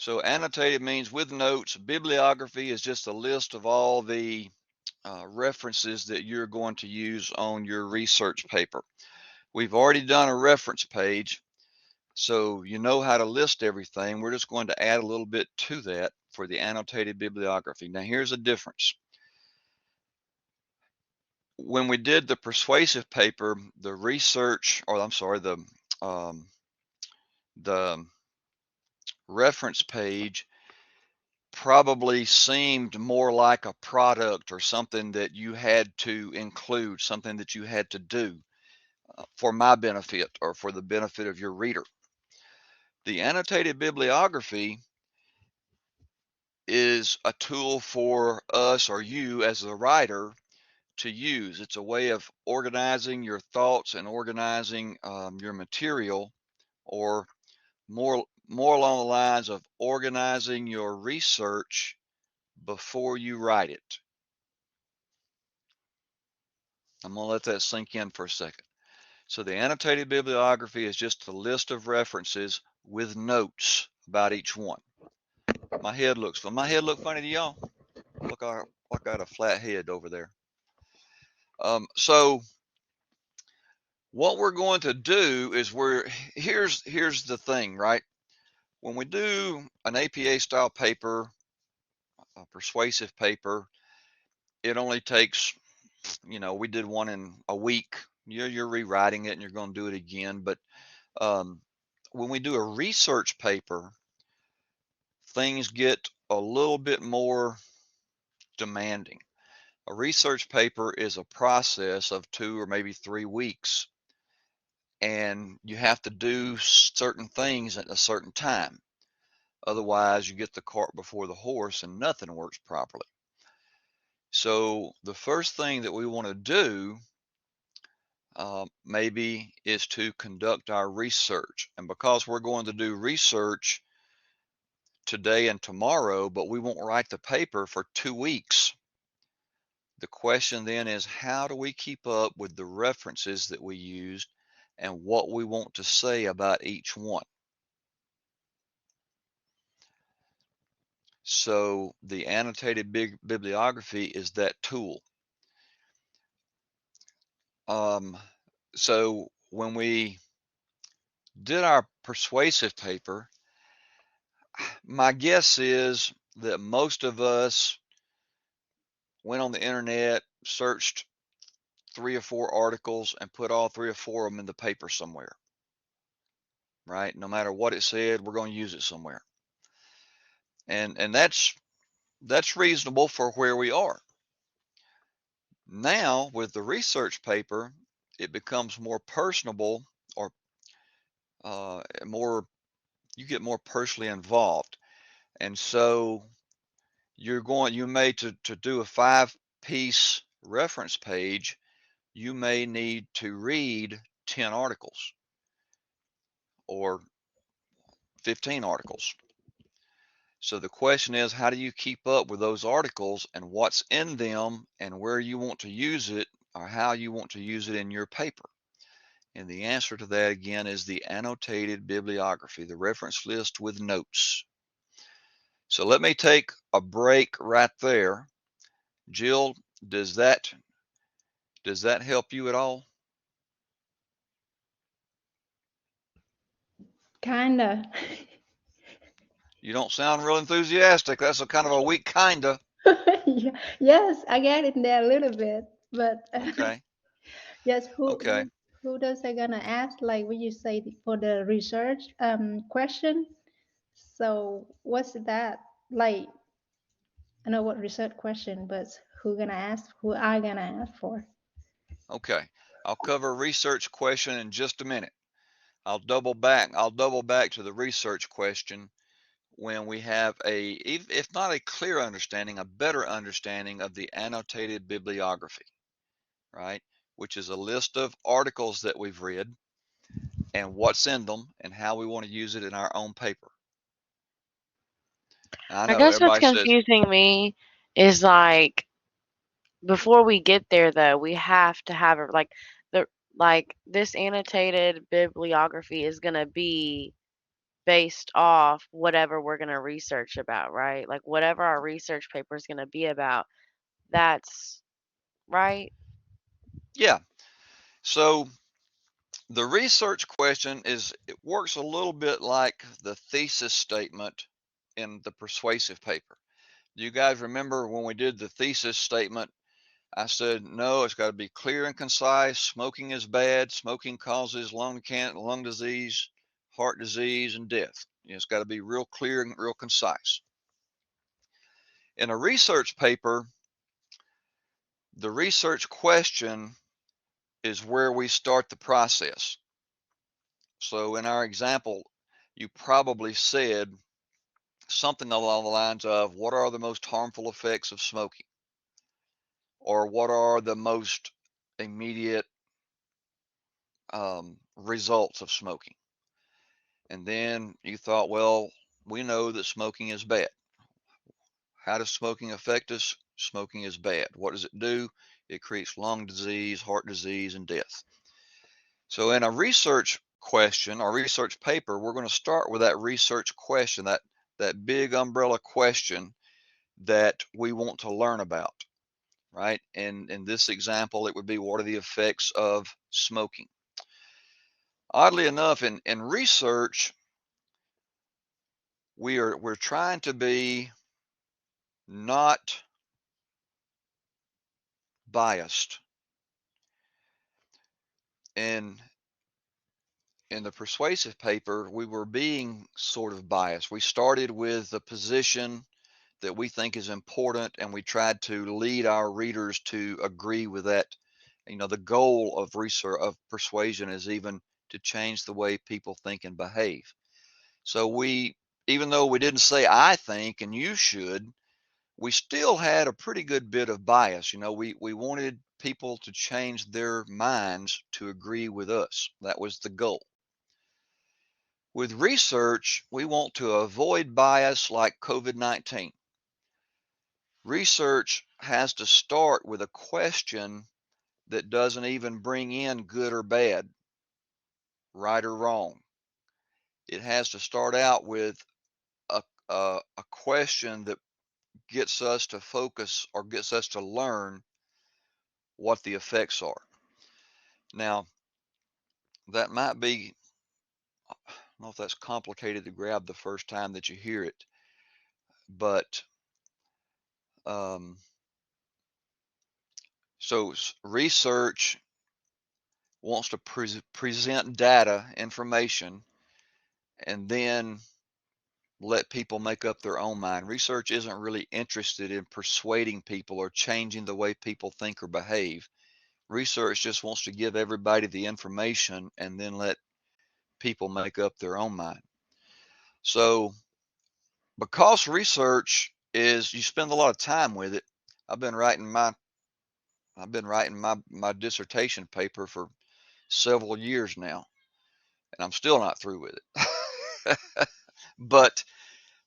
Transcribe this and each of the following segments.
So annotated means with notes. Bibliography is just a list of all the references that you're going to use on your research paper. We've already done a reference page, so you know how to list everything. We're just going to add a little bit to that for the annotated bibliography. Now here's a difference. When we did the persuasive paper, the research, or I'm sorry, the reference page probably seemed more like a product or something that you had to include, something that you had to do for my benefit or for the benefit of your reader. The annotated bibliography is a tool for us or you as a writer to use. It's a way of organizing your thoughts and organizing your material, or more along the lines of organizing your research before you write it. I'm going to let that sink in for a second. So the annotated bibliography is just a list of references with notes about each one. My head look funny to y'all? Look, I got a flat head over there. So what we're going to do is here's the thing, right? When we do an APA style paper, a persuasive paper, it only takes, we did one in a week. You're rewriting it and you're going to do it again. But when we do a research paper, things get a little bit more demanding. A research paper is a process of 2 or maybe 3 weeks, and you have to do certain things at a certain time. Otherwise, you get the cart before the horse and nothing works properly. So the first thing that we want to do maybe is to conduct our research. And because we're going to do research today and tomorrow, but we won't write the paper for 2 weeks, the question then is, how do we keep up with the references that we used and what we want to say about each one? So the annotated bibliography is that tool. So when we did our persuasive paper, my guess is that most of us went on the internet, searched 3 or 4 articles, and put all 3 or 4 of them in the paper somewhere, right? No matter what it said, we're going to use it somewhere. And that's reasonable for where we are. Now, with the research paper, it becomes more personable, or you get more personally involved. And so you may to do a 5-piece reference page, you may need to read 10 articles or 15 articles. So the question is, how do you keep up with those articles and what's in them and where you want to use it, or how you want to use it in your paper? And the answer to that, again, is the annotated bibliography, the reference list with notes. So let me take a break right there. Jill, does that help you at all? Kinda. You don't sound real enthusiastic. That's a kind of a weak kinda. Yes, I get it there a little bit, but Okay. yes, Okay. who does they gonna ask? Like when you say for the research question. So what's that like? I know what research question, but who gonna ask? Who I gonna ask for? Okay. I'll cover a research question in just a minute. I'll double back to the research question when we have if not a clear understanding, a better understanding of the annotated bibliography, right? Which is a list of articles that we've read and what's in them and how we want to use it in our own paper. Now, I I know guess what's everybody says, confusing me is like before we get there though, we have to have it the like this annotated bibliography is gonna be based off whatever we're going to research about, right? Like whatever our research paper is going to be about, that's right. Yeah. So the research question it works a little bit like the thesis statement in the persuasive paper. Do you guys remember when we did the thesis statement? I said, no, it's got to be clear and concise. Smoking is bad. Smoking causes lung disease, heart disease, and death. It's got to be real clear and real concise. In a research paper, the research question is where we start the process. So in our example, you probably said something along the lines of, what are the most harmful effects of smoking? Or what are the most immediate results of smoking? And then you thought, well, we know that smoking is bad. How does smoking affect us? Smoking is bad. What does it do? It creates lung disease, heart disease, and death. So in a research question or research paper, we're going to start with that research question, that big umbrella question that we want to learn about, right? And in this example, it would be, what are the effects of smoking? Oddly enough, in research, we're trying to be not biased. And in the persuasive paper, we were being sort of biased. We started with a position that we think is important, and we tried to lead our readers to agree with that. The goal of research, of persuasion, is even to change the way people think and behave. So even though we didn't say I think and you should, we still had a pretty good bit of bias. We wanted people to change their minds to agree with us. That was the goal. With research, we want to avoid bias like COVID-19. Research has to start with a question that doesn't even bring in good or bad, right or wrong. It has to start out with a question that gets us to focus or gets us to learn what the effects are. Now, that might be, I don't know if that's complicated to grab the first time that you hear it, but so research wants to present data, information, and then let people make up their own mind. Research isn't really interested in persuading people or changing the way people think or behave. Research just wants to give everybody the information and then let people make up their own mind. So because research is, you spend a lot of time with it. I've been writing my dissertation paper for several years now, and I'm still not through with it. But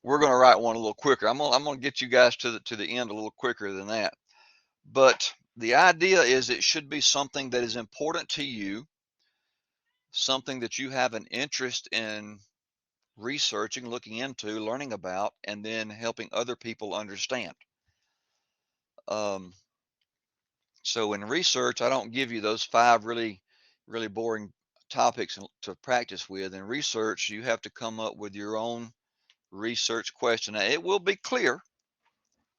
we're going to write one a little quicker. I'm going to get you guys to the end a little quicker than that. But the idea is it should be something that is important to you, something that you have an interest in researching, looking into, learning about, and then helping other people understand. So in research, I don't give you those 5 really, really boring topics to practice with. In research, you have to come up with your own research question. Now, it will be clear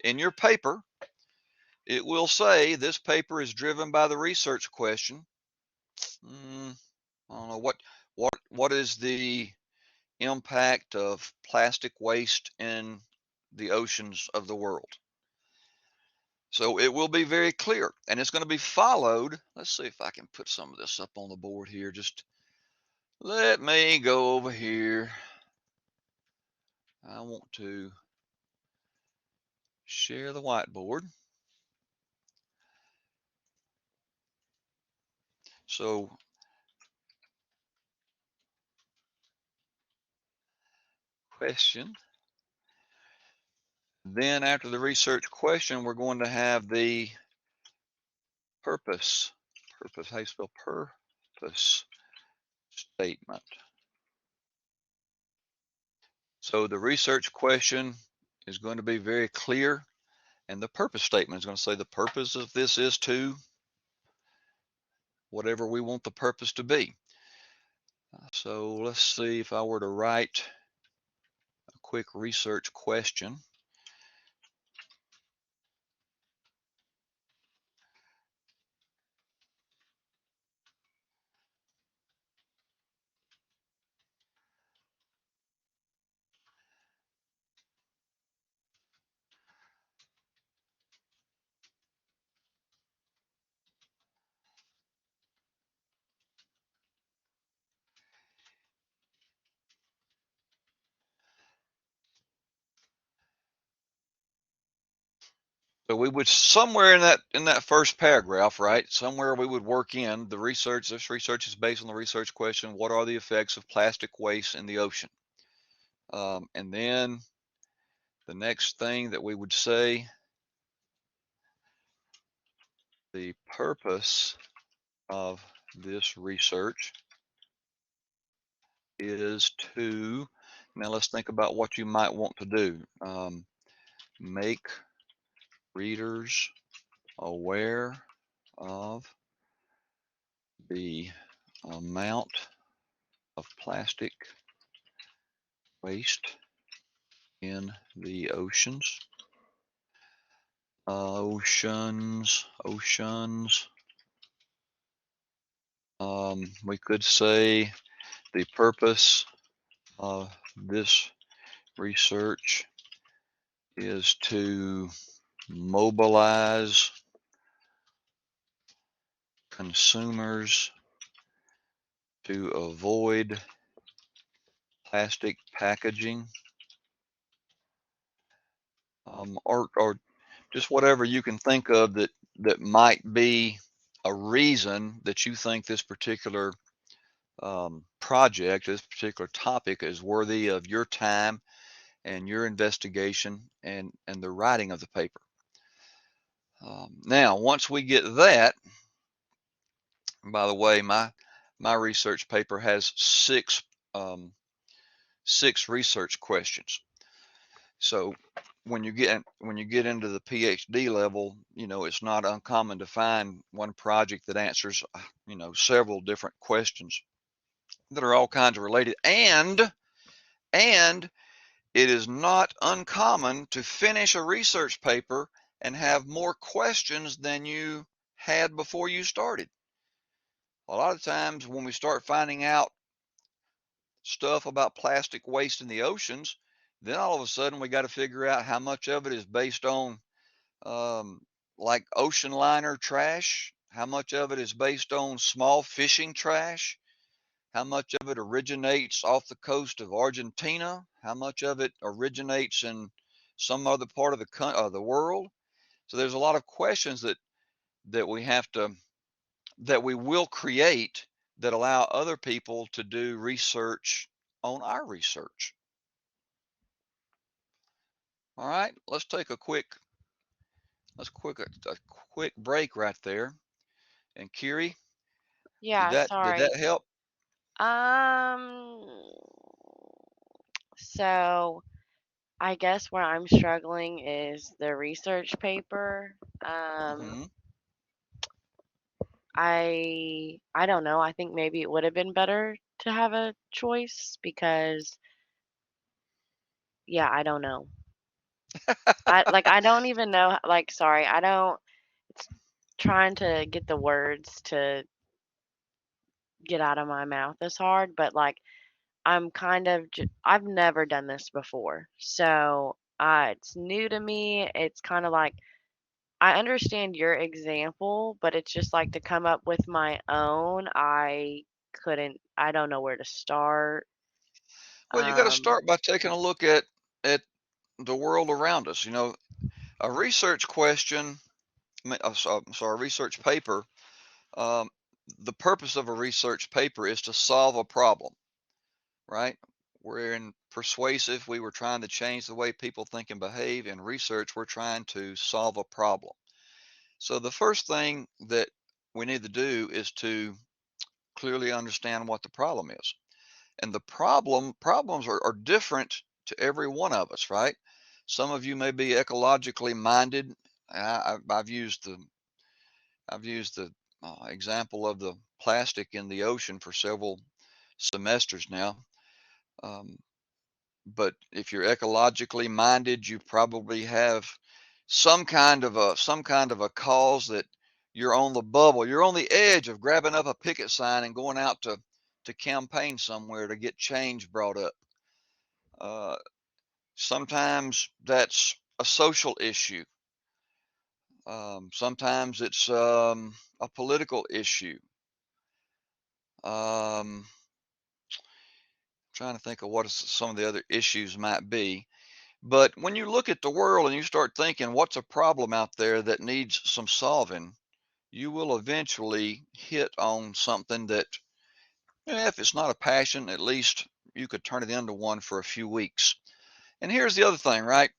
in your paper. It will say this paper is driven by the research question. I don't know what is the impact of plastic waste in the oceans of the world. So it will be very clear, and it's going to be followed. Let's see if I can put some of this up on the board here. Just let me go over here. I want to share the whiteboard. So question. Then after the research question, we're going to have the purpose. How you spell purpose statement. So the research question is going to be very clear, and the purpose statement is going to say the purpose of this is to whatever we want the purpose to be. So let's see if I were to write a quick research question. So we would somewhere in that first paragraph, right? Somewhere we would work in the research. This research is based on the research question: what are the effects of plastic waste in the ocean? And then the next thing that we would say, the purpose of this research is to. Now let's think about what you might want to do. Make readers aware of the amount of plastic waste in the oceans. Oceans. We could say the purpose of this research is to mobilize consumers to avoid plastic packaging, or just whatever you can think of that might be a reason that you think this particular project, this particular topic is worthy of your time and your investigation and the writing of the paper. Now, once we get that, by the way, my research paper has six research questions. So when you get into the PhD level, you know, it's not uncommon to find one project that answers, you know, several different questions that are all kinds of related, and it is not uncommon to finish a research paper and have more questions than you had before you started. A lot of times when we start finding out stuff about plastic waste in the oceans, then all of a sudden we got to figure out how much of it is based on like ocean liner trash, how much of it is based on small fishing trash, how much of it originates off the coast of Argentina, how much of it originates in some other part of the world. So there's a lot of questions that we have to that we will create that allow other people to do research on our research. All right, let's take a quick break right there. And Kiri, Yeah, did sorry. that help? Um, so I guess where I'm struggling is the research paper. Um, Mm-hmm. I don't know. I think maybe it would have been better to have a choice because yeah, I don't know. I don't even know like sorry, I don't it's trying to get the words to get out of my mouth is hard, but like I'm kind of I've never done this before. So, it's new to me. It's kind of like I understand your example, but it's just like to come up with my own. I don't know where to start. Well, you got to Um, start by taking a look at the world around us. You know, a research question, sorry, a research paper. Um, the purpose of a research paper is to solve a problem, right? We're in persuasive, we were trying to change the way people think and behave. In research, we're trying to solve a problem. So the first thing that we need to do is to clearly understand what the problem is. And the problems are different to every one of us, right? Some of you may be ecologically minded. I've used the example of the plastic in the ocean for several semesters now. But if you're ecologically minded, you probably have some kind of a cause that you're on the bubble. You're on the edge of grabbing up a picket sign and going out to campaign somewhere to get change brought up. Sometimes that's a social issue. Sometimes it's a political issue. Trying to think of what some of the other issues might be. But when you look at the world and you start thinking, what's a problem out there that needs some solving, you will eventually hit on something that, if it's not a passion, at least you could turn it into one for a few weeks. And here's the other thing, right?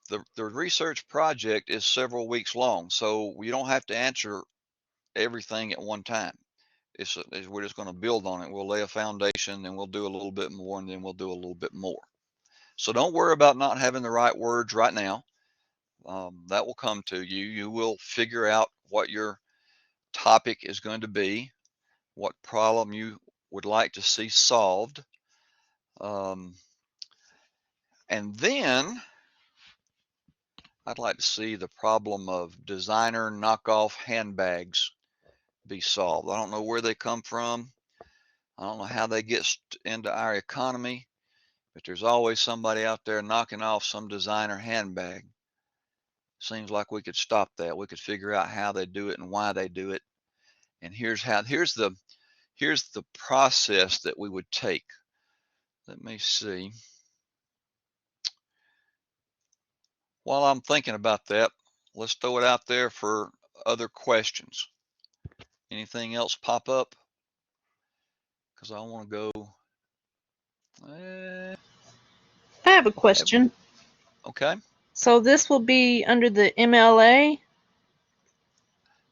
The research project is several weeks long, so you don't have to answer everything at one time. We're just going to build on it. We'll lay a foundation, then we'll do a little bit more, and then we'll do a little bit more. So don't worry about not having the right words right now. That will come to you. You will figure out what your topic is going to be, what problem you would like to see solved. And then I'd like to see the problem of designer knockoff handbags be solved. I don't know where they come from. I don't know how they get into our economy, but there's always somebody out there knocking off some designer handbag. Seems like we could stop that. We could figure out how they do it and why they do it. And here's the process that we would take. Let me see. While I'm thinking about that, let's throw it out there for other questions. Anything else pop up? Because I want to go. I have a question. Okay. So this will be under the MLA?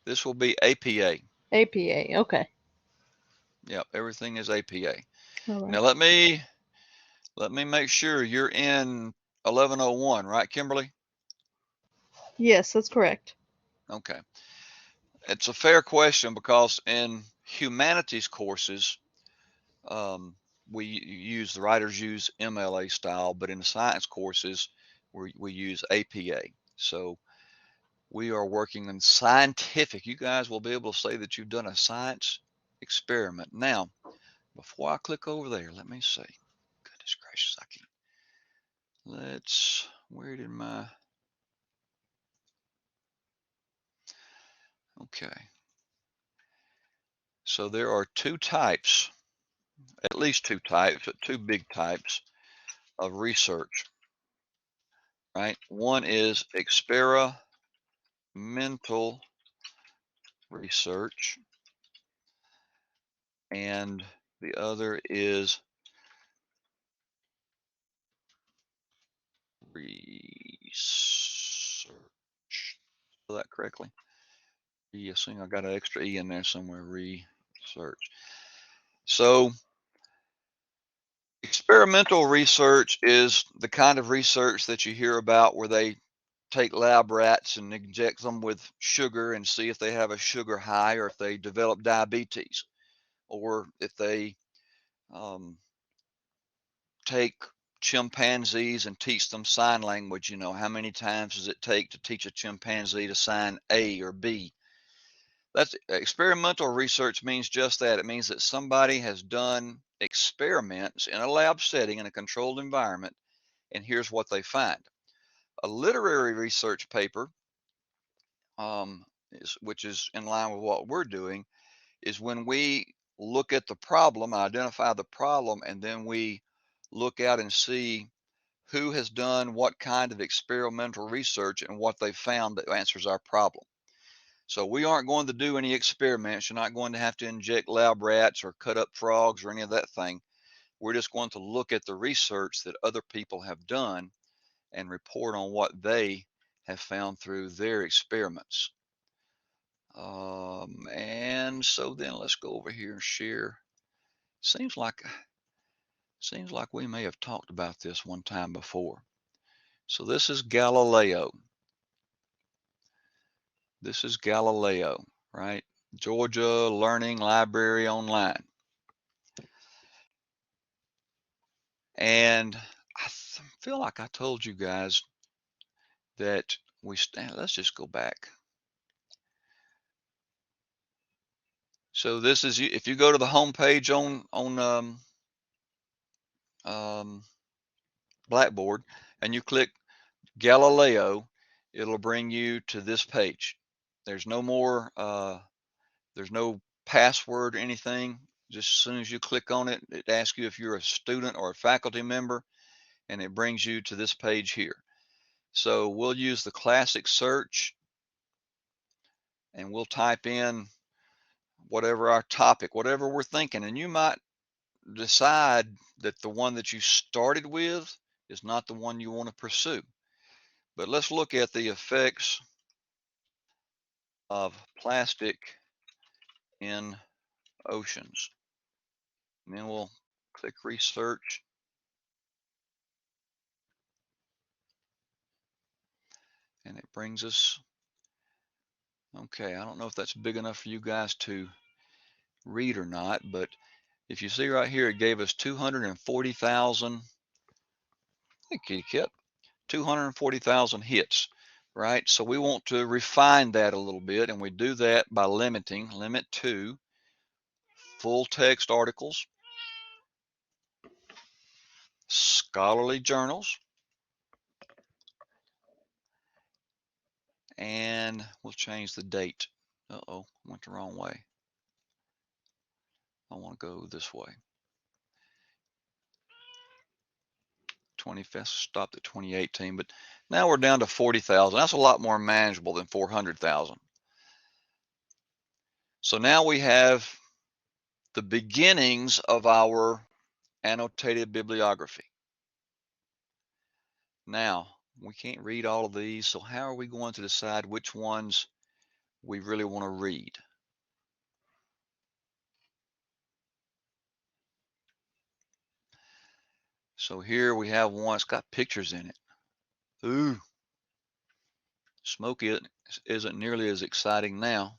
This will be APA. APA, okay. Yep, everything is APA. All right. Now let me make sure you're in 1101, right, Kimberly? Yes, that's correct. Okay. It's a fair question because in humanities courses, the writers use MLA style, but in the science courses, we use APA. So we are working on scientific. You guys will be able to say that you've done a science experiment. Now, before I click over there, let me see. Goodness gracious, I can't. Where did my, okay. So there are two types, at least two types, two big types of research, right? One is experimental research, and the other is research. Spell that correctly? Yes, I got an extra E in there somewhere, research. So experimental research is the kind of research that you hear about where they take lab rats and inject them with sugar and see if they have a sugar high or if they develop diabetes, or if they take chimpanzees and teach them sign language. You know, how many times does it take to teach a chimpanzee to sign A or B? That's experimental research means just that. It means that somebody has done experiments in a lab setting in a controlled environment, and here's what they find. A literary research paper, which is in line with what we're doing, is when we look at the problem, identify the problem, and then we look out and see who has done what kind of experimental research and what they found that answers our problem. So we aren't going to do any experiments. You're not going to have to inject lab rats or cut up frogs or any of that thing. We're just going to look at the research that other people have done and report on what they have found through their experiments. And so then let's go over here and share. Seems like Seems like we may have talked about this one time before. So this is Galileo. This is Galileo, right? Georgia Learning Library Online. And I feel like I told you guys that let's just go back. So this is, if you go to the home page on Blackboard and you click Galileo, it'll bring you to this page. There's no more, there's no password or anything. Just as soon as you click on it, it asks you if you're a student or a faculty member, and it brings you to this page here. So we'll use the classic search and we'll type in whatever our topic, whatever we're thinking, and you might decide that the one that you started with is not the one you want to pursue. But let's look at the effects of plastic in oceans. And then we'll click research. And it brings us, okay, I don't know if that's big enough for you guys to read or not, but if you see right here, it gave us 240,000, hey kitty cat, 240,000 hits, right? So we want to refine that a little bit, and we do that by limiting, limit to full text articles, scholarly journals, and we'll change the date. Uh-oh, went the wrong way. I want to go this way. 25th stopped at 2018, but now we're down to 40,000. That's a lot more manageable than 400,000. So now we have the beginnings of our annotated bibliography. Now, we can't read all of these, so how are we going to decide which ones we really want to read? So here we have one, it's got pictures in it. Ooh, Smoky isn't nearly as exciting now.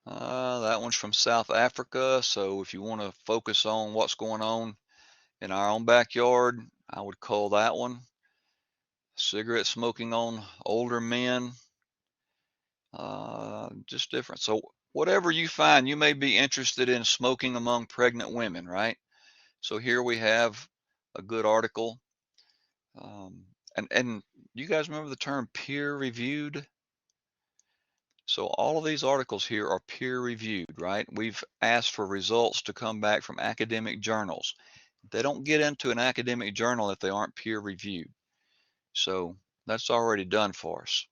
That one's from South Africa, so if you want to focus on what's going on in our own backyard, I would call that one. Cigarette smoking on older men, just different. So whatever you find, you may be interested in smoking among pregnant women, right? So here we have a good article. And you guys remember the term peer reviewed? So all of these articles here are peer reviewed, right? We've asked for results to come back from academic journals. They don't get into an academic journal if they aren't peer reviewed. So that's already done for us.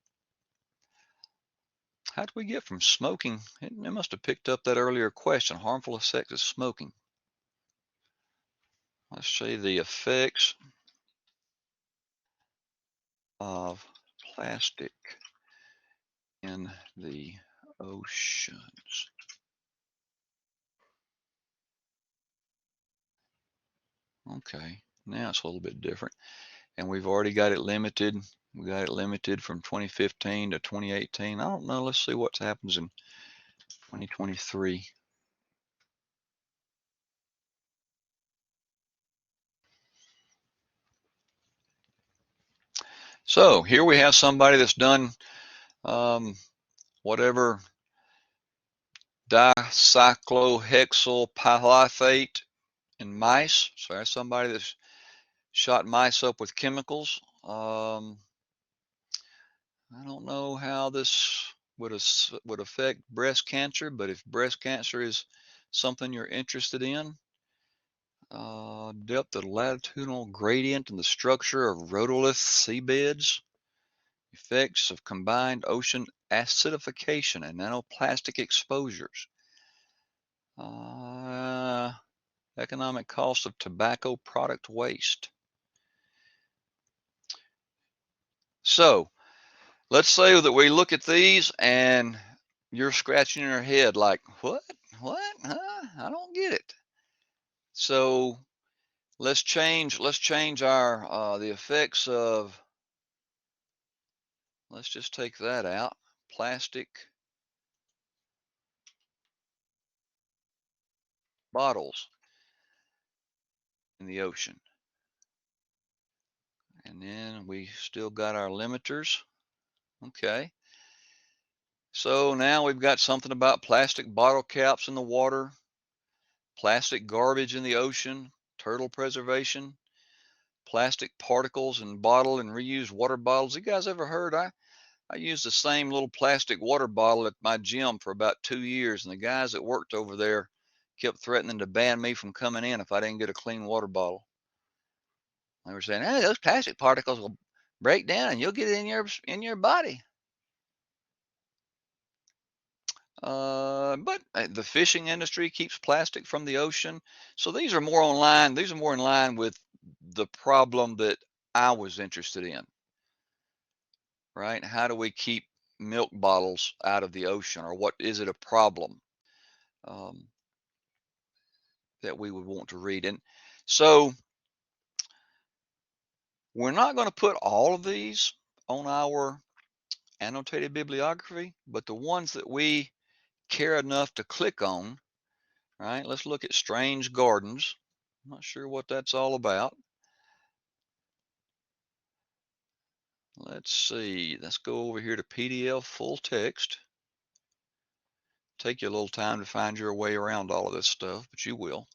How do we get from smoking? It must have picked up that earlier question, harmful effects of smoking. Let's show you the effects of plastic in the oceans. Okay, now it's a little bit different. And we've already got it limited. We got it limited from 2015 to 2018. I don't know. Let's see what happens in 2023. So here we have somebody that's done whatever dicyclohexylpyrrolate in mice. So that's somebody that's shot mice up with chemicals. I don't know how this would affect breast cancer, but if breast cancer is something you're interested in, depth of latitudinal gradient in the structure of rotolith seabeds, effects of combined ocean acidification and nanoplastic exposures, economic cost of tobacco product waste. So let's say that we look at these and you're scratching your head like, what? What? Huh? I don't get it. So let's change our the effects of, let's just take that out. Plastic bottles in the ocean. And then we still got our limiters. Okay. So now we've got something about plastic bottle caps in the water, plastic garbage in the ocean, turtle preservation, plastic particles in bottle and reused water bottles. You guys ever heard? I used the same little plastic water bottle at my gym for about 2 years, and the guys that worked over there kept threatening to ban me from coming in if I didn't get a clean water bottle. They were saying, "Hey, those plastic particles will break down and you'll get it in your body." But the fishing industry keeps plastic from the ocean. So these are more online. These are more in line with the problem that I was interested in, right? How do we keep milk bottles out of the ocean, or what is it a problem um, that we would want to read? And so we're not going to put all of these on our annotated bibliography, but the ones that we care enough to click on, right? Let's look at Strange Gardens. I'm not sure what that's all about. Let's see. Let's go over here to PDF full text. Take you a little time to find your way around all of this stuff, but you will.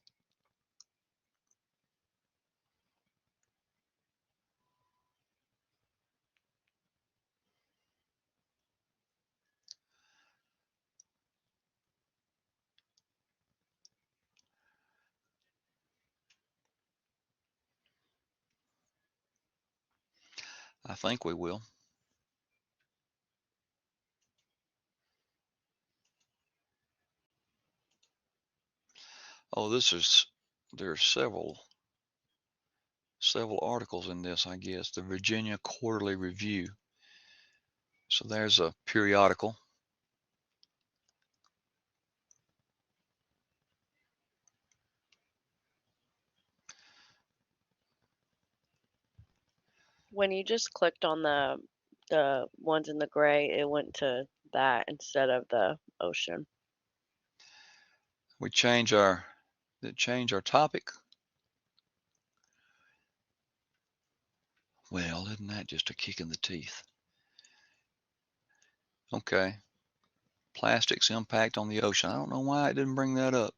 I think we will. Oh, there's several articles in this, I guess. The Virginia Quarterly Review. So there's a periodical. When you just clicked on the ones in the gray, it went to that instead of the ocean. We change our topic. Well, isn't that just a kick in the teeth? Okay. Plastics impact on the ocean. I don't know why it didn't bring that up.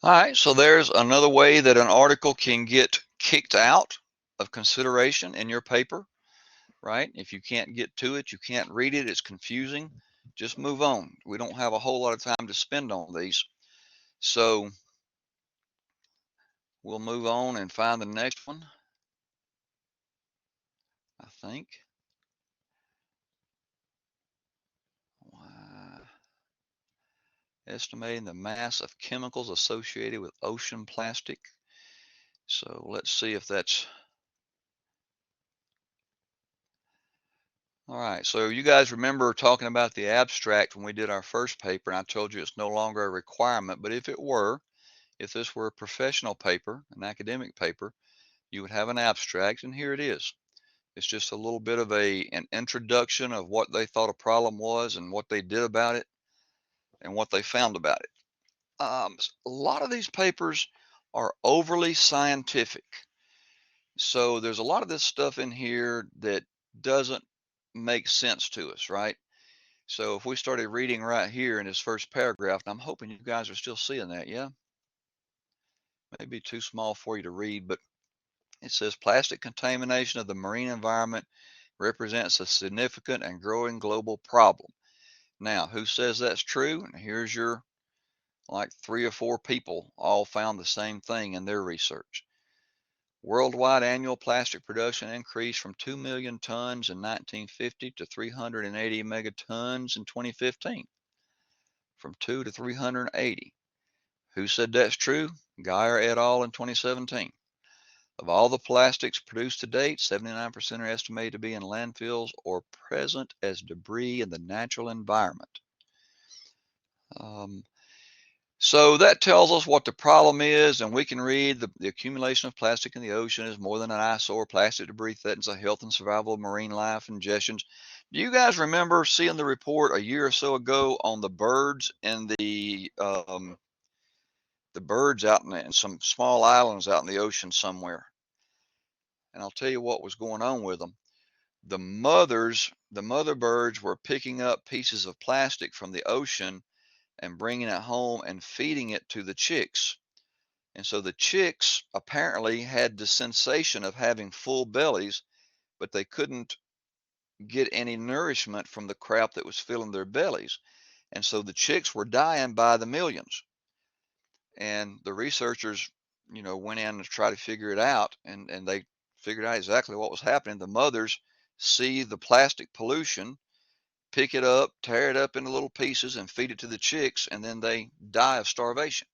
All right, so there's another way that an article can get kicked out of consideration in your paper, right? If you can't get to it, you can't read it, it's confusing, just move on. We don't have a whole lot of time to spend on these. So we'll move on and find the next one, I think. Estimating the mass of chemicals associated with ocean plastic. So let's see if that's all right. So you guys remember talking about the abstract when we did our first paper, and I told you it's no longer a requirement, but if this were a professional paper, an academic paper, you would have an abstract, and here it is. It's just a little bit of an introduction of what they thought a problem was and what they did about it and what they found about it. A lot of these papers are overly scientific. So there's a lot of this stuff in here that doesn't make sense to us, right? So if we started reading right here in this first paragraph, and I'm hoping you guys are still seeing that, yeah? Maybe too small for you to read, but it says plastic contamination of the marine environment represents a significant and growing global problem. Now, who says that's true? And here's your, like 3 or 4 people all found the same thing in their research. Worldwide annual plastic production increased from 2 million tons in 1950 to 380 megatons in 2015. From 2 to 380. Who said that's true? Geyer et al. In 2017. Of all the plastics produced to date, 79% are estimated to be in landfills or present as debris in the natural environment. So that tells us what the problem is, and we can read the accumulation of plastic in the ocean is more than an eyesore. Plastic debris threatens the health and survival of marine life. Ingestions. Do you guys remember seeing the report a year or so ago on the birds and the birds out in some small islands out in the ocean somewhere? And I'll tell you what was going on with them. The mother birds were picking up pieces of plastic from the ocean and bringing it home and feeding it to the chicks. And so the chicks apparently had the sensation of having full bellies, but they couldn't get any nourishment from the crap that was filling their bellies. And so the chicks were dying by the millions. And the researchers, went in to try to figure it out, and they figured out exactly what was happening. The mothers see the plastic pollution, pick it up, tear it up into little pieces, and feed it to the chicks, and then they die of starvation.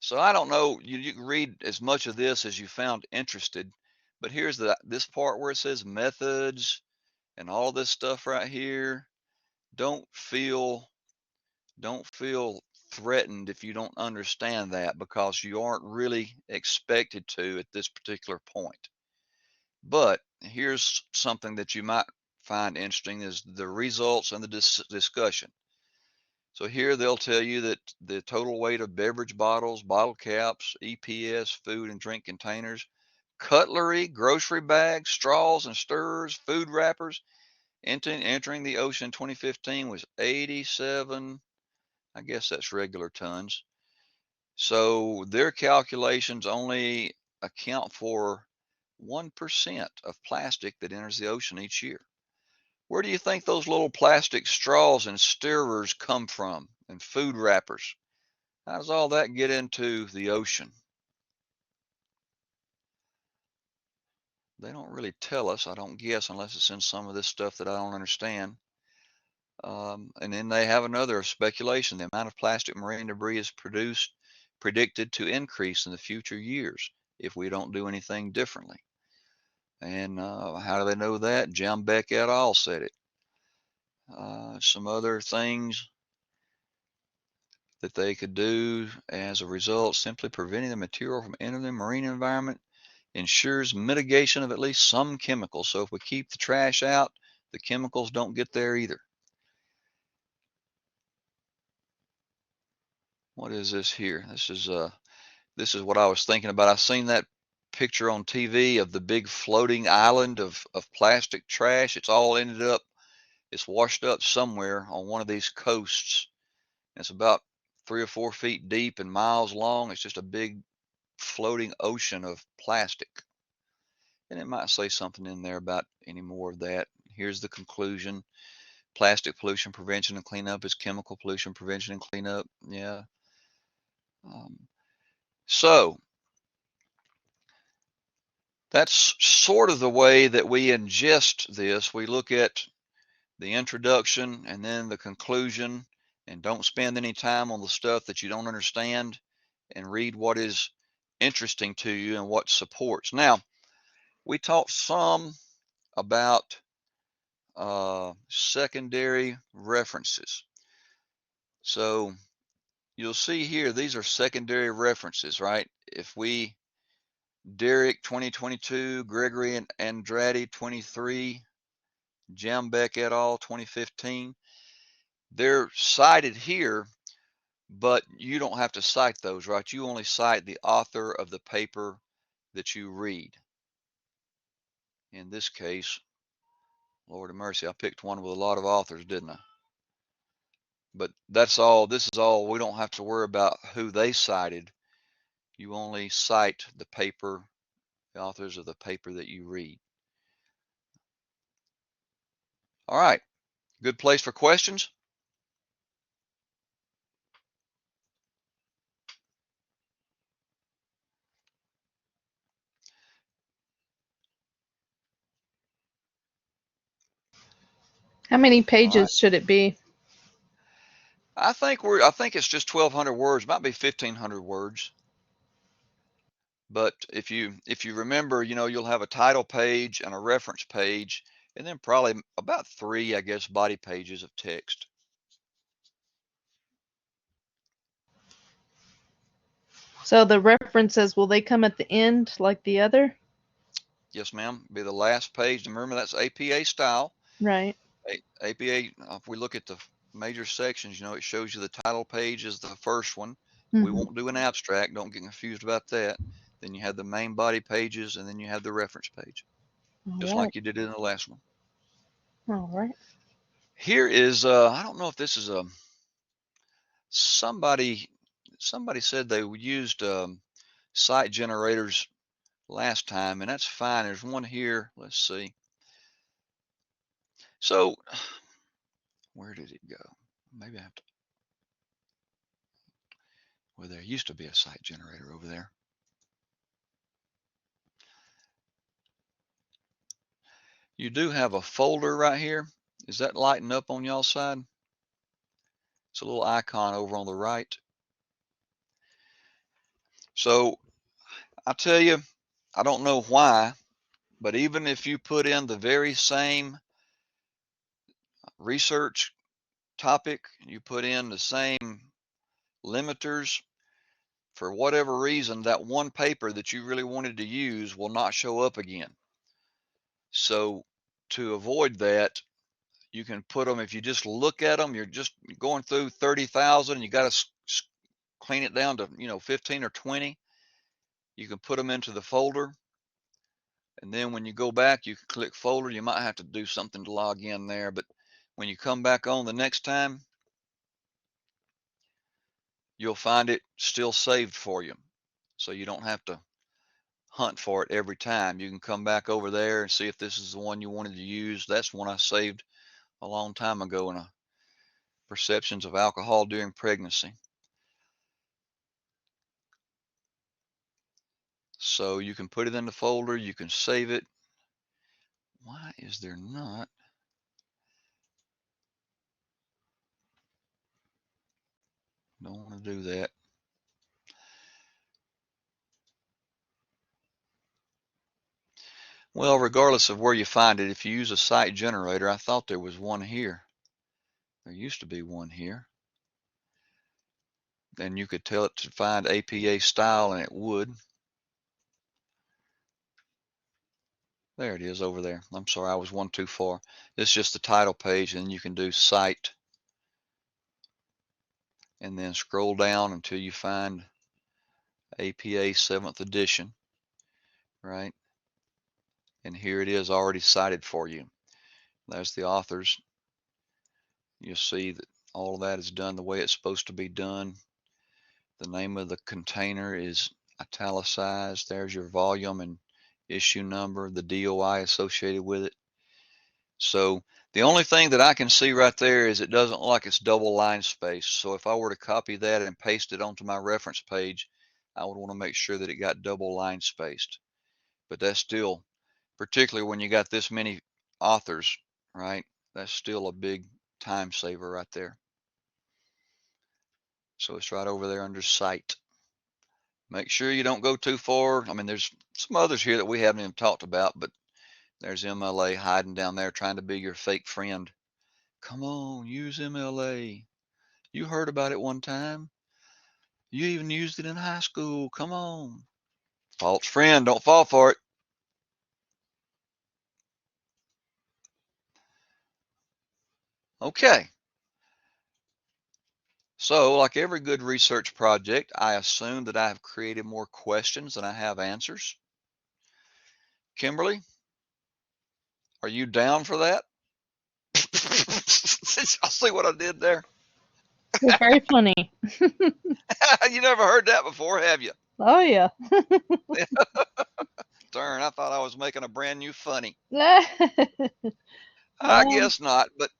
So I don't know, you can read as much of this as you found interested, but here's this part where it says methods and all this stuff right here. Don't feel threatened if you don't understand that, because you aren't really expected to at this particular point. But here's something that you might find interesting is the results and the discussion. So here they'll tell you that the total weight of beverage bottles, bottle caps, EPS, food and drink containers, cutlery, grocery bags, straws and stirrers, food wrappers entering the ocean in 2015 was 87, I guess that's regular tons. So their calculations only account for 1% of plastic that enters the ocean each year. Where do you think those little plastic straws and stirrers come from, and food wrappers? How does all that get into the ocean? They don't really tell us, I don't guess, unless it's in some of this stuff that I don't understand. And then they have another speculation. The amount of plastic marine debris is predicted to increase in the future years if we don't do anything differently. And how do they know that? Jambeck et al. Said it. Some other things that they could do as a result: simply preventing the material from entering the marine environment ensures mitigation of at least some chemicals. So if we keep the trash out, the chemicals don't get there either. What is this here? This is what I was thinking about. I seen that picture on TV of the big floating island of plastic trash. It's all ended up, it's washed up somewhere on one of these coasts. It's about 3 or 4 feet deep and miles long. It's just a big floating ocean of plastic. And it might say something in there about any more of that. Here's the conclusion. Plastic pollution prevention and cleanup is chemical pollution prevention and cleanup. Yeah. So that's sort of the way that we ingest this. We look at the introduction and then the conclusion, and don't spend any time on the stuff that you don't understand, and read what is interesting to you and what supports. Now, we talked some about secondary references. So you'll see here, these are secondary references, right? If we, Derek 2022, Gregory and Andrade 23, Jambeck et al. 2015, they're cited here, but you don't have to cite those, right? You only cite the author of the paper that you read. In this case, Lord of mercy, I picked one with a lot of authors, didn't I? But that's all, this is all, we don't have to worry about who they cited. You only cite the paper, the authors of the paper that you read. All right, good place for questions. How many pages right. should it be? I think it's just 1,200 words, might be 1,500 words. But if you remember, you'll have a title page and a reference page, and then probably about 3, I guess, body pages of text. So the references, will they come at the end like the other? Yes, ma'am. Be the last page. And remember, that's APA style. Right. APA, if we look at the major sections, it shows you the title page is the first one. We Mm-hmm. won't do an abstract. Don't get confused about that. Then you have the main body pages, and then you have the reference page, All just right. like you did in the last one. All right. Here is, I don't know if this is somebody said they used site generators last time, and that's fine. There's one here. Let's see. So where did it go? Maybe I have to. Well, there used to be a site generator over there. You do have a folder right here. Is that lighting up on y'all's side? It's a little icon over on the right. So I tell you, I don't know why, but even if you put in the very same research topic, you put in the same limiters, for whatever reason, that one paper that you really wanted to use will not show up again. So to avoid that, you can put them, if you just look at them, you're just going through 30,000, you got to clean it down to 15 or 20. You can put them into the folder, and then when you go back, you can click folder. You might have to do something to log in there, but when you come back on the next time, you'll find it still saved for you, so you don't have to hunt for it every time. You can come back over there and see if this is the one you wanted to use. That's one I saved a long time ago in a perceptions of alcohol during pregnancy. So you can put it in the folder, you can save it. Why is there not? Don't want to do that. Well, regardless of where you find it, if you use a site generator, I thought there was one here. There used to be one here. Then you could tell it to find APA style, and it would. There it is over there. I'm sorry, I was one too far. It's just the title page, and you can do site and then scroll down until you find APA 7th edition, right? And here it is already cited for you. There's the authors. You'll see that all of that is done the way it's supposed to be done. The name of the container is italicized. There's your volume and issue number, the DOI associated with it. So the only thing that I can see right there is it doesn't look like it's double line spaced. So if I were to copy that and paste it onto my reference page, I would want to make sure that it got double line spaced. But that's still, particularly when you got this many authors, right? That's still a big time saver right there. So it's right over there under site. Make sure you don't go too far. I mean, there's some others here that we haven't even talked about, but there's MLA hiding down there trying to be your fake friend. Come on, use MLA. You heard about it one time. You even used it in high school. Come on. False friend, don't fall for it. Okay. So, like every good research project, I assume that I have created more questions than I have answers. Kimberly, are you down for that? I'll see what I did there. You're very funny. You never heard that before, have you? Oh yeah. Darn, I thought I was making a brand new funny. I um, guess not, but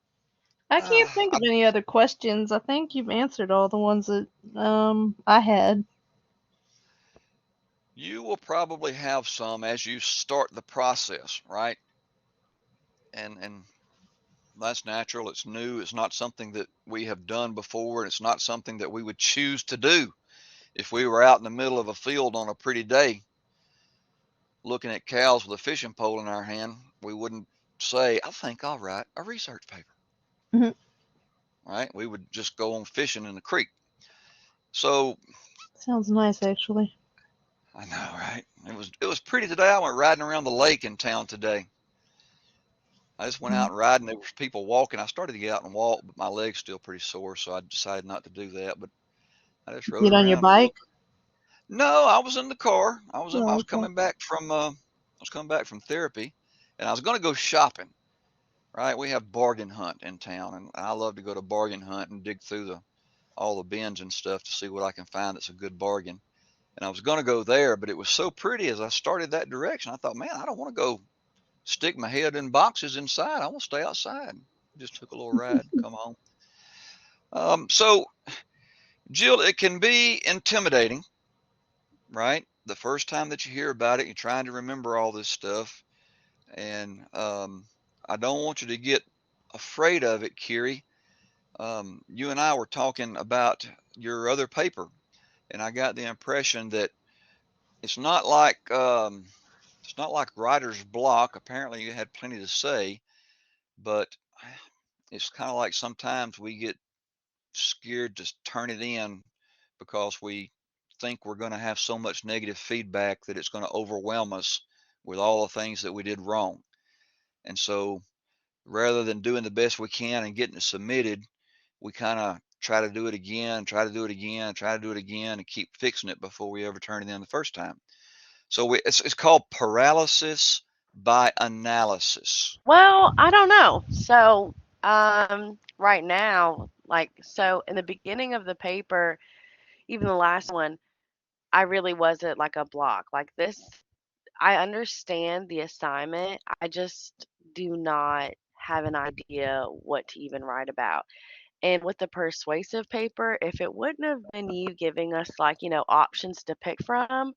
I can't think of any other questions. I think you've answered all the ones that I had. you will probably have some as you start the process, right? And that's natural. It's new. It's not something that we have done before, and it's not something that we would choose to do if we were out in the middle of a field on a pretty day looking at cows with a fishing pole in our hand. We wouldn't say, I think I'll write a research paper. Mhm. Right? We would just go on fishing in the creek. So Sounds nice, actually. I know, right? It was pretty today. I went riding around the lake in town today. I just went out and riding. There was people walking. I started to get out and walk, but my leg's still pretty sore, so I decided not to do that. But I just rode Get on your around a little. bike? No, I was in the car. I Oh, was okay. coming back from therapy, and I was going to go shopping. Right? We have bargain hunt in town, and I love to go to bargain hunt and dig through the all the bins and stuff to see what I can find that's a good bargain. And I was going to go there, but it was so pretty as I started that direction. I thought, man, I don't want to go stick my head in boxes inside. I want to stay outside. Just took a little ride, come home. So, Jill, it can be intimidating, right? The first time that you hear about it, you're trying to remember all this stuff. And I don't want you to get afraid of it, Kiri. You and I were talking about your other paper, and I got the impression that it's not like um, it's not like writer's block. Apparently, you had plenty to say, but it's kind of like sometimes we get scared to turn it in because we think we're going to have so much negative feedback that it's going to overwhelm us with all the things that we did wrong. And so rather than doing the best we can and getting it submitted, we kind of try to do it again, try to do it again, try to do it again, and keep fixing it before we ever turn it in the first time. So it's called paralysis by analysis. Well, I don't know. So, right now, like, so in the beginning of the paper, even the last one, I really wasn't like a block. Like this, I understand the assignment. I just do not have an idea what to even write about. And with the persuasive paper, if it wouldn't have been you giving us like, options to pick from,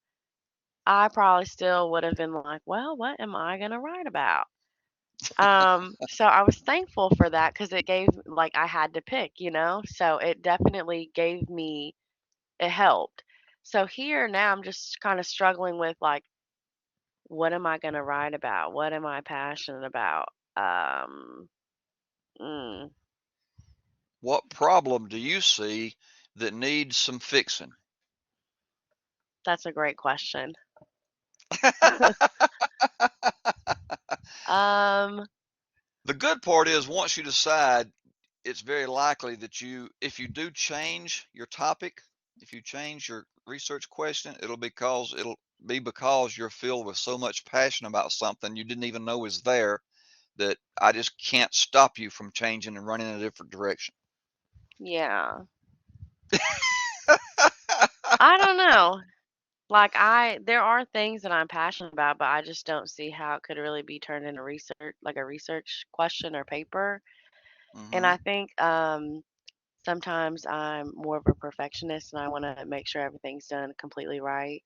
I probably still would have been like, well, what am I going to write about? So I was thankful for that because it gave like I had to pick, so it definitely gave me it helped. So here now I'm just kind of struggling with like, what am I going to write about? What am I passionate about? Um, mm, What problem do you see that needs some fixing? that's a great question. Um, The good part is once you decide, it's very likely that if you do change your topic, if you change your research question, it'll be because you're filled with so much passion about something you didn't even know was there that I just can't stop you from changing and running in a different direction. yeah. I don't know. Like there are things that I'm passionate about, but I just don't see how it could really be turned into research, like a research question or paper. And Mm-hmm. I think sometimes I'm more of a perfectionist and I want to make sure everything's done completely right.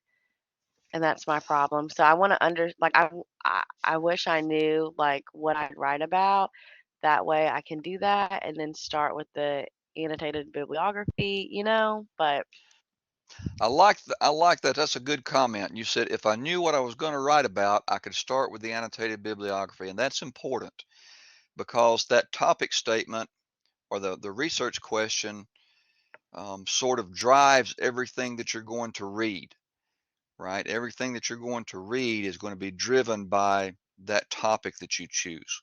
And that's my problem. So I want to like I wish I knew like what I'd write about. That way I can do that and then start with the annotated bibliography, but I like that. That's a good comment. You said if I knew what I was going to write about, I could start with the annotated bibliography, and that's important because that topic statement or the research question sort of drives everything that you're going to read, right? Everything that you're going to read is going to be driven by that topic that you choose.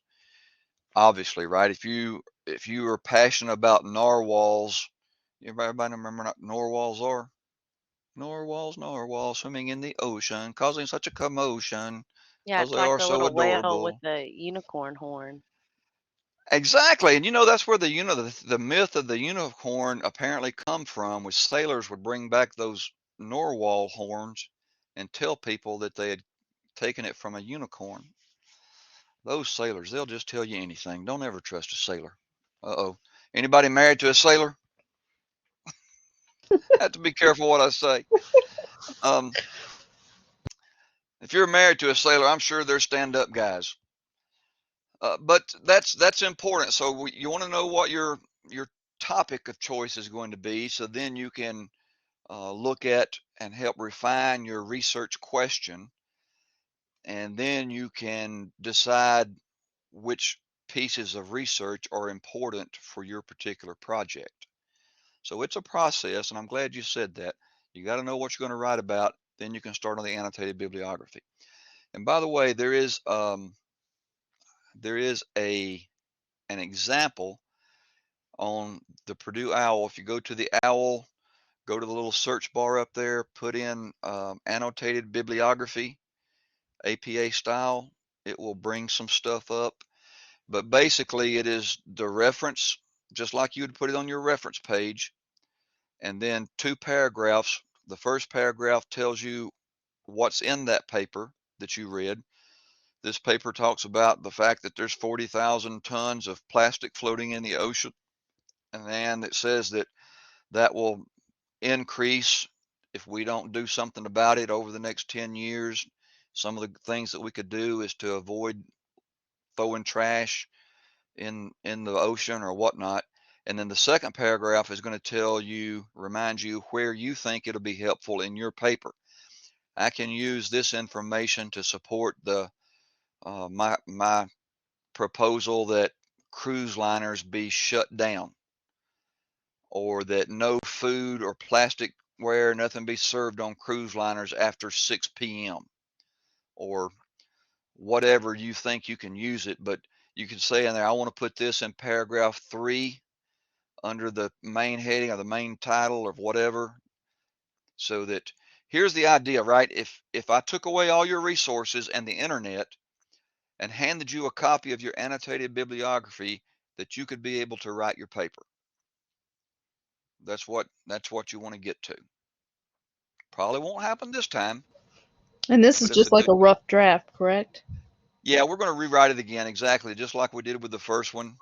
Obviously, right? If you are passionate about narwhals, everybody remember what narwhals are? Narwhals, narwhals swimming in the ocean, causing such a commotion yeah, because it's they like are the so little whale with adorable. the unicorn horn. Exactly, and that's where the myth of the unicorn apparently come from, was sailors would bring back those narwhal horns and tell people that they had taken it from a unicorn. Those sailors, they'll just tell you anything. Don't ever trust a sailor. Uh-oh. Anybody married to a sailor? I have to be careful what I say. Um, if you're married to a sailor, I'm sure they're stand-up guys. But that's important. So you want to know what your topic of choice is going to be, so then you can look at and help refine your research question, and then you can decide which pieces of research are important for your particular project. So it's a process, and I'm glad you said that. You got to know what you're going to write about. Then you can start on the annotated bibliography. And by the way, there is an example on the Purdue OWL. If you go to the OWL, go to the little search bar up there, put in annotated bibliography, APA style. It will bring some stuff up. But basically, it is the reference, just like you would put it on your reference page, and then 2 paragraphs. The first paragraph tells you what's in that paper that you read. This paper talks about the fact that there's 40,000 tons of plastic floating in the ocean, and then it says that that will increase if we don't do something about it over the next 10 years. Some of the things that we could do is to avoid throwing trash in the ocean or whatnot. And then the second paragraph is going to remind you where you think it'll be helpful in your paper. I can use this information to support my proposal that cruise liners be shut down, or that no food or plasticware, nothing be served on cruise liners after 6 p.m. or whatever you think you can use it. But you can say in there, I want to put this in paragraph 3 under the main heading or the main title or whatever. So that, here's the idea, right? If I took away all your resources and the internet and handed you a copy of your annotated bibliography, that you could be able to write your paper. That's what you want to get to. Probably won't happen this time. And this is But if just it do, like a rough draft, correct? yeah, we're going to rewrite it again, exactly just like we did with the first one.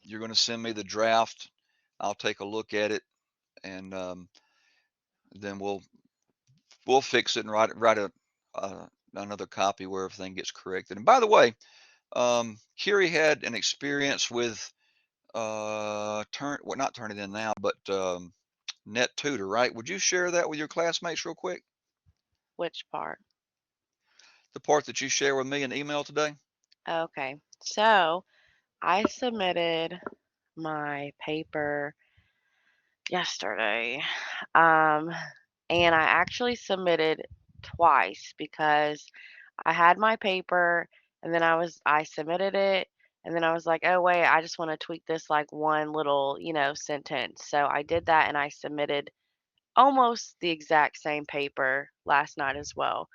You're going to send me the draft. I'll take a look at it, and then we'll fix it and write another copy where everything gets corrected. And by the way, Kiri had an experience with not Turnitin now, but Net Tutor, right? Would you share that with your classmates real quick? Which part? The part that you share with me in email today? Okay. So I submitted my paper yesterday. And I actually submitted twice because I had my paper and then I submitted it and then I was like, "Oh wait, I just want to tweak this like one little, sentence." So I did that and I submitted almost the exact same paper last night as well.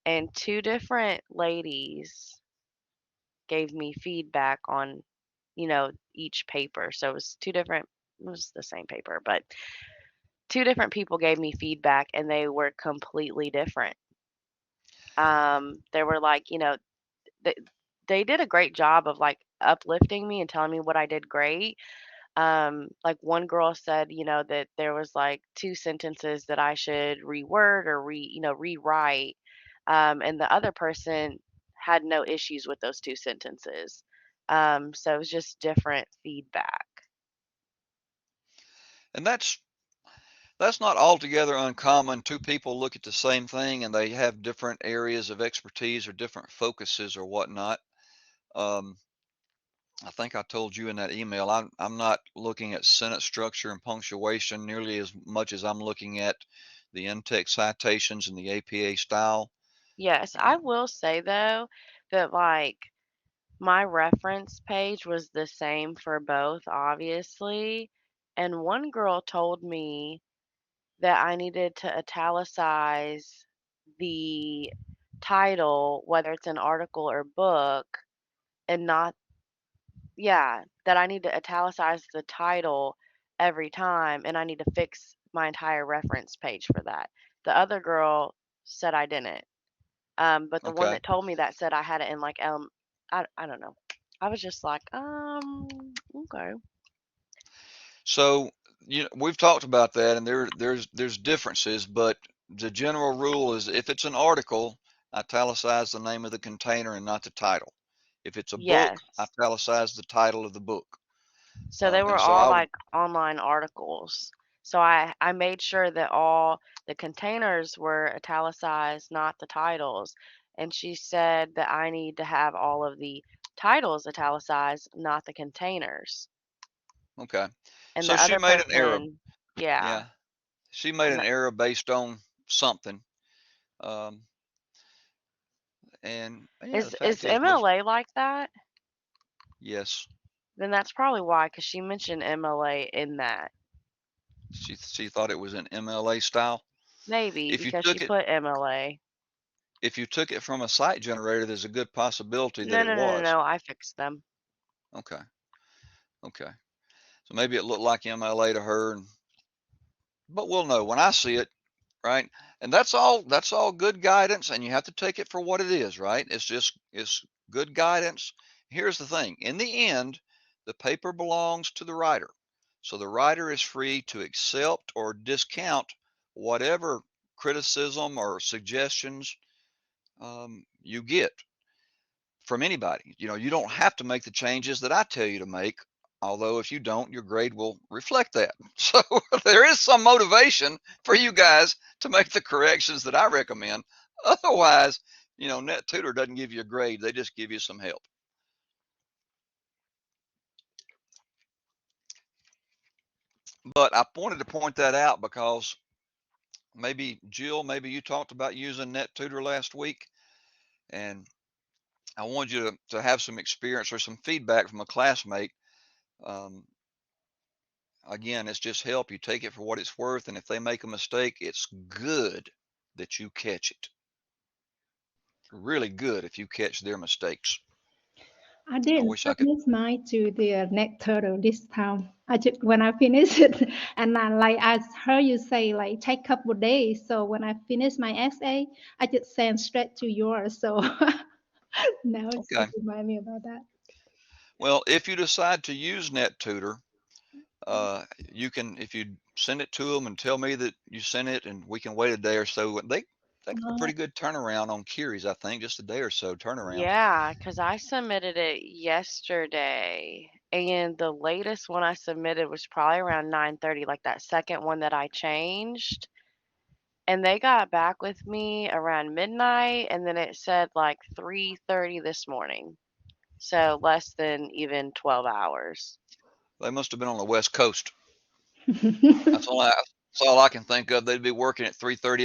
And two different ladies gave me feedback on, each paper. So it was the same paper, but two different people gave me feedback and they were completely different. They were like, they, they did a great job of like uplifting me and telling me what I did great. Like one girl said, that there was like two sentences that I should reword or rewrite. And the other person had no issues with those two sentences. So it was just different feedback. And that's not altogether uncommon. Two people look at the same thing and they have different areas of expertise or different focuses or whatnot. I think I told you in that email, I'm not looking at sentence structure and punctuation nearly as much as I'm looking at the in-text citations and the APA style. Yes, I will say though that like my reference page was the same for both, obviously. And one girl told me that I needed to italicize the title, whether it's an article or book, and not, yeah, that I need to italicize the title every time, and I need to fix my entire reference page for that. The other girl said I didn't. But the one Okay. that told me that said I had it in like I don't know. I was just like, okay. So, we've talked about that, and there's differences, but the general rule is if it's an article, italicize the name of the container and not the title. If it's a book, Yes. italicize the title of the book. So they were And so all I would, like online articles. So I made sure that all the containers were italicized, not the titles. And she said that I need to have all of the titles italicized, not the containers. okay. And So the she other made an error. person, yeah, Yeah. She made an error based on something. Um, and yeah, the Is fact is, most, MLA like that? yes, Then that's probably why, because she mentioned MLA in that. she thought it was an MLA style. Maybe If you because she took it, put MLA. if you took it from a site generator, there's a good possibility that No, it no, no, no, was. no. I fixed them. Okay, okay. So maybe it looked like MLA to her, but we'll know when I see it, right? And that's all good guidance, and you have to take it for what it is, right? It's good guidance. Here's the thing: in the end, the paper belongs to the writer, so the writer is free to accept or discount whatever criticism or suggestions you get from anybody. You don't have to make the changes that I tell you to make. Although if you don't, your grade will reflect that. So there is some motivation for you guys to make the corrections that I recommend. Otherwise, NetTutor doesn't give you a grade. They just give you some help. But I wanted to point that out because maybe Jill, maybe you talked about using NetTutor last week, and I wanted you to have some experience or some feedback from a classmate. Um, Again, it's just help. You take it for what it's worth, and if they make a mistake, it's good that you catch it. Really good if you catch their mistakes. I I didn't wish I could. submit mine to the neck turtle this time. I just when I finish it, and I heard you say like take a couple days. So when I finish my essay, I just send straight to yours. So now it's Okay. just remind me about that. Well, if you decide to use NetTutor, you can, if you send it to them and tell me that you sent it, and we can wait a day or so. They got a Uh, pretty good turnaround on queries, I think, just a day or so turnaround. Yeah, because I submitted it yesterday, and the latest one I submitted was probably around 9:30, like that second one that I changed. And they got back with me around midnight, and then it said like 3:30 this morning. So less than even 12 hours. They must have been on the West Coast. That's all I can think of. They'd be working at 3:30